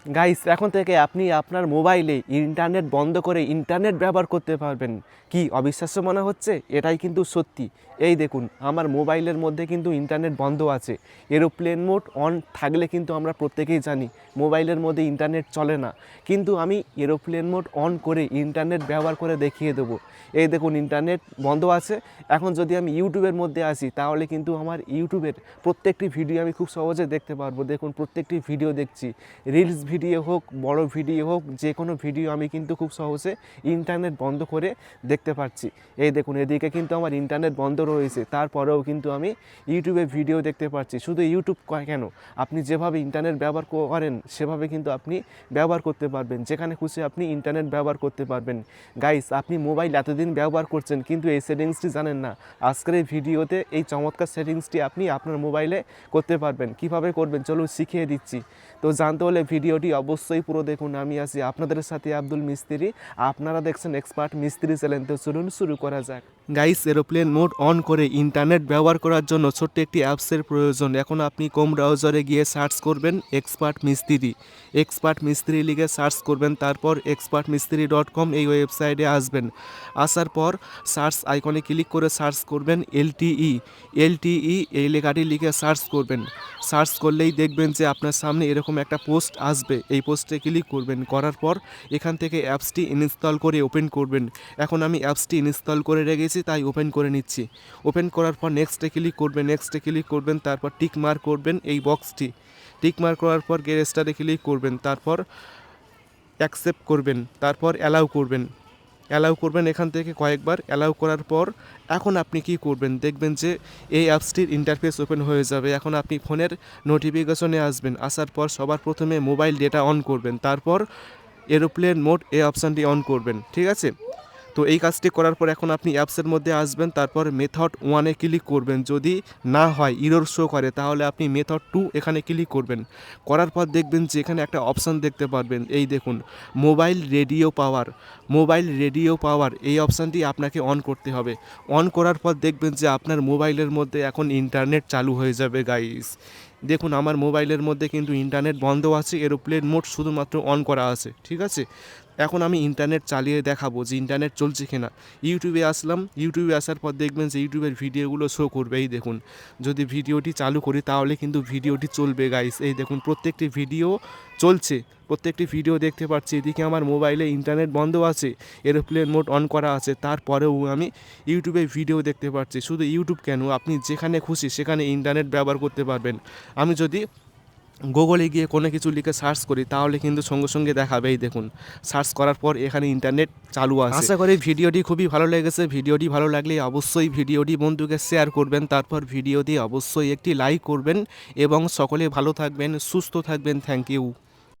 Guys, এখন থেকে আপনি আপনার মোবাইলে ইন্টারনেট বন্ধ করে ইন্টারনেট ব্যবহার করতে পারবেন। কি অবিশ্বাস্য মনে হচ্ছে? এটাই কিন্তু সত্যি। এই দেখুন, আমার মোবাইলের মধ্যে কিন্তু ইন্টারনেট বন্ধ আছে। এরোপ্লেন মোড অন থাকলে কিন্তু আমরা প্রত্যেকেই জানি মোবাইলের মধ্যে ইন্টারনেট চলে না, কিন্তু আমি এরোপ্লেন মোড অন করে ইন্টারনেট ব্যবহার করে দেখিয়ে দেবো। এই দেখুন, ইন্টারনেট বন্ধ আছে। এখন যদি আমি ইউটিউবের মধ্যে আসি, তাহলে কিন্তু আমার ইউটিউবের প্রত্যেকটি ভিডিও আমি খুব সহজে দেখতে পারবো। দেখুন, প্রত্যেকটি ভিডিও দেখছি, রিলস ভিডিও হোক, বড় ভিডিও হোক, যে কোনো ভিডিও আমি কিন্তু খুব সহজে ইন্টারনেট বন্ধ করে দেখতে পাচ্ছি। এই দেখুন, এদিকে কিন্তু আমার ইন্টারনেট বন্ধ রয়েছে, তারপরেও কিন্তু আমি ইউটিউবে ভিডিও দেখতে পাচ্ছি। শুধু ইউটিউব কেন, আপনি যেভাবে ইন্টারনেট ব্যবহার করেন সেভাবে কিন্তু আপনি ব্যবহার করতে পারবেন। যেখানে খুশি আপনি ইন্টারনেট ব্যবহার করতে পারবেন। গাইস, আপনি মোবাইল এতদিন ব্যবহার করছেন কিন্তু এই সেটিংসটি জানেন না। আজকের এই ভিডিওতে এই চমৎকার সেটিংসটি আপনি আপনার মোবাইলে করতে পারবেন। কিভাবে করবেন চলুন শিখিয়ে দিচ্ছি। তো জানতে হলে ভিডিওটি অবশ্যই পুরো দেখুন। আমি আছি আপনাদের সাথে আব্দুল মিস্ত্রি, আপনারা দেখছেন এক্সপার্ট মিস্ত্রি চ্যানেল। তো চলুন শুরু করা যাক। গাইস, এরোপ্লেন মোড অন করে ইন্টারনেট ব্যবহার করার জন্য ছোট্ট একটি অ্যাপসের প্রয়োজন। এখন আপনি ক্রোম ব্রাউজারে গিয়ে সার্চ করবেন এক্সপার্ট মিস্ত্রি। এক্সপার্ট মিস্ত্রি লিখে সার্চ করবেন, তারপর expertmistri.com এই ওয়েবসাইটে আসবেন। আসার পর সার্চ আইকনে ক্লিক করে সার্চ করবেন এলটিই। এলটিই এই লেখাটি লিখে সার্চ করবেন। সার্চ করলেই দেখবেন যে আপনার সামনে এরকম একটা পোস্ট আসবে। এই পোস্টে ক্লিক করবেন, করার পর এখান থেকে অ্যাপসটি ইনস্টল করে ওপেন করবেন। এখন আমি অ্যাপসটি ইনস্টল করে রেখেছি, তাই ওপেন করে নিচ্ছি। ওপেন করার পর নেক্সটে ক্লিক করবেন, নেক্সটে ক্লিক করবেন, তারপর টিক মার্ক করবেন এই বক্সটি। টিক মার্ক করার পর গেট স্টারে ক্লিক করবেন, তারপর অ্যাকসেপ্ট করবেন, তারপর অ্যালাউ করবেন। অ্যালাউ করবেন এখান থেকে কয়েকবার। অ্যালাউ করার পর এখন আপনি কি করবেন, দেখবেন যে এই অ্যাপসটির ইন্টারফেস ওপেন হয়ে যাবে। এখন আপনি ফোনের নোটিফিকেশনে আসবেন। আসার পর সবার প্রথমে মোবাইল ডেটা অন করবেন, তারপর এরোপ্লেন মোড এই অপশানটি অন করবেন। ঠিক আছে? তো এই কাজটি করার পর এখন আপনি অ্যাপসের মধ্যে আসবেন, তারপর মেথড 1-এ ক্লিক করবেন। যদি না হয়, ইরর শো করে, তাহলে আপনি মেথড 2 এখানে ক্লিক করবেন। করার পর দেখবেন যে এখানে একটা অপশান দেখতে পারবেন, এই দেখুন মোবাইল রেডিও পাওয়ার। মোবাইল রেডিও পাওয়ার এই অপশানটি আপনাকে অন করতে হবে। অন করার পর দেখবেন যে আপনার মোবাইলের মধ্যে এখন ইন্টারনেট চালু হয়ে যাবে। গাইস, দেখুন আমার মোবাইলের মধ্যে কিন্তু ইন্টারনেট বন্ধ আছে, এরোপ্লেন মোড শুধুমাত্র অন করা আছে। ঠিক আছে? এখন আমি ইন্টারনেট চালিয়ে দেখাবো যে ইন্টারনেট চলছে কিনা। ইউটিউবে আসলাম, ইউটিউবে আসার পর দেখবেন যে ইউটিউবের ভিডিওগুলো শো করবে। এই দেখুন, যদি ভিডিওটি চালু করি তাহলে কিন্তু ভিডিওটি চলবে। গাইস, এই দেখুন প্রত্যেকটি ভিডিও চলছে, প্রত্যেকটি ভিডিও দেখতে পাচ্ছি। এদিকে আমার মোবাইলে ইন্টারনেট বন্ধ আছে, এরোপ্লেন মোড অন করা আছে, তারপরেও আমি ইউটিউবে ভিডিও দেখতে পাচ্ছি। শুধু ইউটিউব কেন, আপনি যেখানে খুশি সেখানে ইন্টারনেট ব্যবহার করতে পারবেন। আমি যদি গুগলে গিয়ে কোনো কিছু লিখে সার্চ করি তাহলে কিন্তু সঙ্গে সঙ্গে দেখাবে। এই দেখুন, সার্চ করার পর এখানে ইন্টারনেট চালু আছে। আশা করি ভিডিওটি খুবই ভালো লেগেছে। ভিডিওটি ভালো লাগলে অবশ্যই ভিডিওটি বন্ধুকে শেয়ার করবেন, তারপর ভিডিওটি অবশ্যই একটি লাইক করবেন এবং সকলে ভালো থাকবেন, সুস্থ থাকবেন। Thank you.